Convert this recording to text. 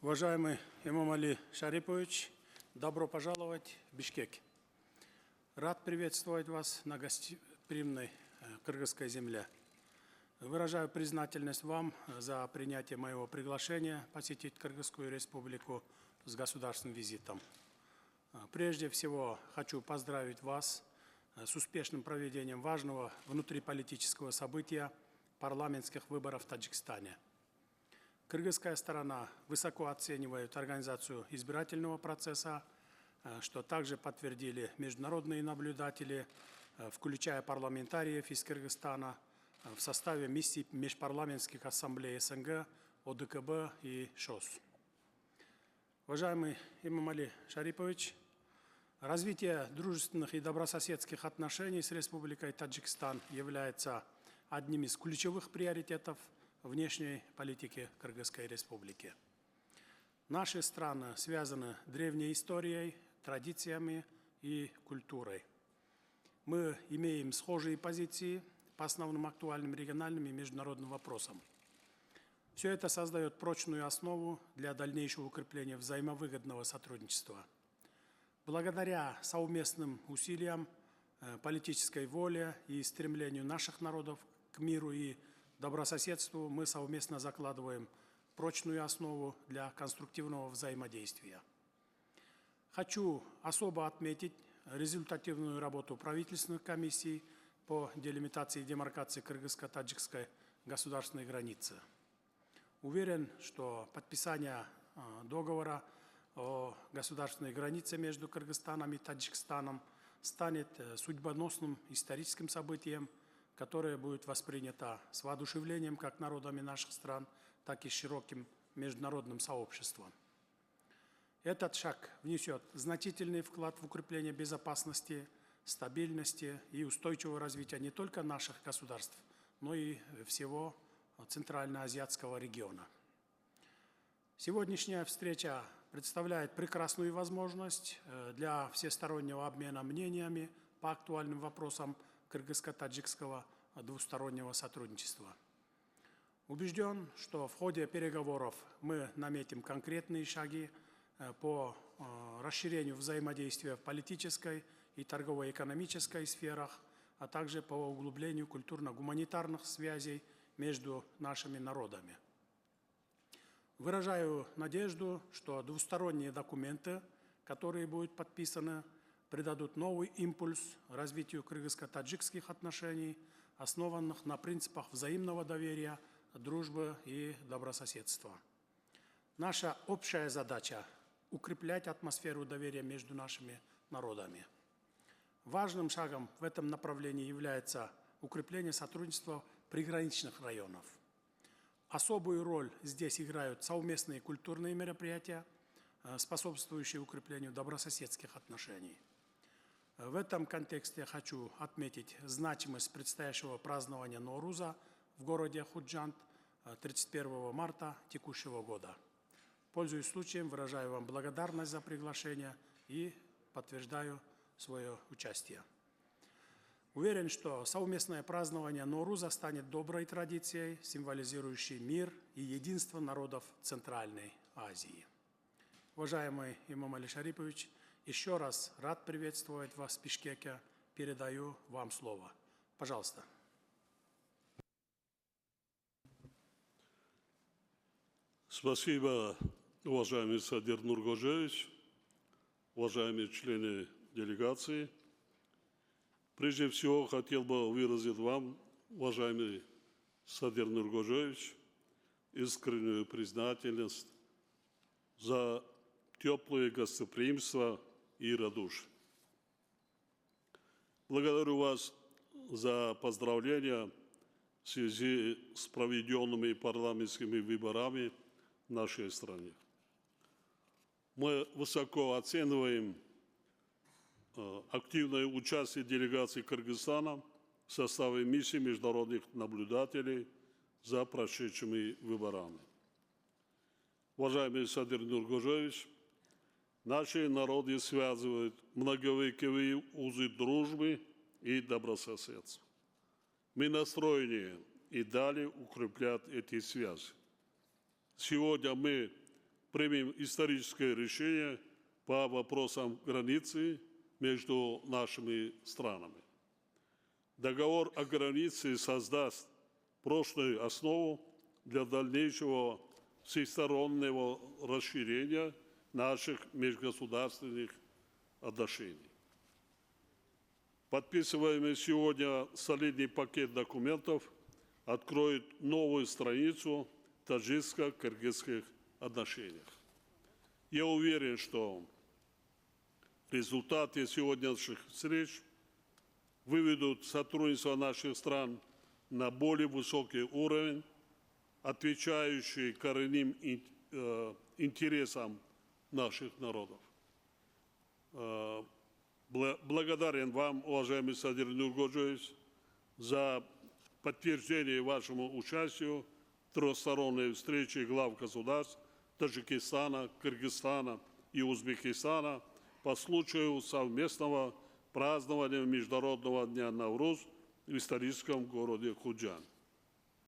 Уважаемый Эмомали Шарипович, добро пожаловать в Бишкек. Рад приветствовать вас на гостеприимной кыргызской земле. Выражаю признательность вам за принятие моего приглашения посетить Кыргызскую республику с государственным визитом. Прежде всего, хочу поздравить вас с успешным проведением важного внутриполитического события парламентских выборов в Таджикистане. Кыргызская сторона высоко оценивает организацию избирательного процесса, что также подтвердили международные наблюдатели, включая парламентариев из Кыргызстана в составе миссий межпарламентских ассамблей СНГ, ОДКБ и ШОС. Уважаемый Эмомали Шарипович, развитие дружественных и добрососедских отношений с Республикой Таджикистан является одним из ключевых приоритетов внешней политики Кыргызской республики. Наши страны связаны древней историей, традициями и культурой. Мы имеем схожие позиции по основным актуальным региональным и международным вопросам. Все это создает прочную основу для дальнейшего укрепления взаимовыгодного сотрудничества. Благодаря совместным усилиям, политической воле и стремлению наших народов к миру и добрососедству мы совместно закладываем прочную основу для конструктивного взаимодействия. Хочу особо отметить результативную работу правительственных комиссий по делимитации и демаркации кыргызско-таджикской государственной границы. Уверен, что подписание договора о государственной границе между Кыргызстаном и Таджикистаном станет судьбоносным историческим событием, которое будет воспринято с воодушевлением как народами наших стран, так и широким международным сообществом. Этот шаг внесет значительный вклад в укрепление безопасности, стабильности и устойчивого развития не только наших государств, но и всего Центральноазиатского региона. Сегодняшняя встреча представляет прекрасную возможность для всестороннего обмена мнениями по актуальным вопросам кыргызско-таджикского двустороннего сотрудничества. Убежден, что в ходе переговоров мы наметим конкретные шаги по расширению взаимодействия в политической и торгово-экономической сферах, а также по углублению культурно-гуманитарных связей между нашими народами. Выражаю надежду, что двусторонние документы, которые будут подписаны, придадут новый импульс развитию кыргызско-таджикских отношений, основанных на принципах взаимного доверия, дружбы и добрососедства. Наша общая задача – укреплять атмосферу доверия между нашими народами. Важным шагом в этом направлении является укрепление сотрудничества приграничных районов. Особую роль здесь играют совместные культурные мероприятия, способствующие укреплению добрососедских отношений. В этом контексте я хочу отметить значимость предстоящего празднования Ноуруза в городе Худжанд 31 марта текущего года. Пользуясь случаем, выражаю вам благодарность за приглашение и подтверждаю свое участие. Уверен, что совместное празднование Ноуруза станет доброй традицией, символизирующей мир и единство народов Центральной Азии. Уважаемый Эмомали Шарипович, еще раз рад приветствовать вас в Бишкеке. Передаю вам слово. Пожалуйста. Спасибо, уважаемый Садыр Нургожевич, уважаемые члены делегации. Прежде всего, хотел бы выразить вам, уважаемый Садыр Нургожевич, искреннюю признательность за теплое гостеприимство и радушие. Благодарю вас за поздравления в связи с проведенными парламентскими выборами в нашей стране. Мы высоко оцениваем активное участие делегации Кыргызстана в составе миссии международных наблюдателей за прошедшими выборами. Уважаемый Садыр Нургожевич, наши народы связывают многовековые узы дружбы и добрососедства. Мы настроены и далее укреплять эти связи. Сегодня мы примем историческое решение по вопросам границы между нашими странами. Договор о границе создаст прочную основу для дальнейшего всестороннего расширения наших межгосударственных отношений. Подписываемый сегодня солидный пакет документов откроет новую страницу в таджикско-кыргызских отношениях. Я уверен, что результаты сегодняшних встреч выведут сотрудничество наших стран на более высокий уровень, отвечающий коренным интересам наших народов. Благодарен вам, уважаемый Садыр Нургожевич, за подтверждение вашему участию в трехсторонней встрече глав государств Таджикистана, Кыргызстана и Узбекистана по случаю совместного празднования Международного дня Навруз в историческом городе Худжан.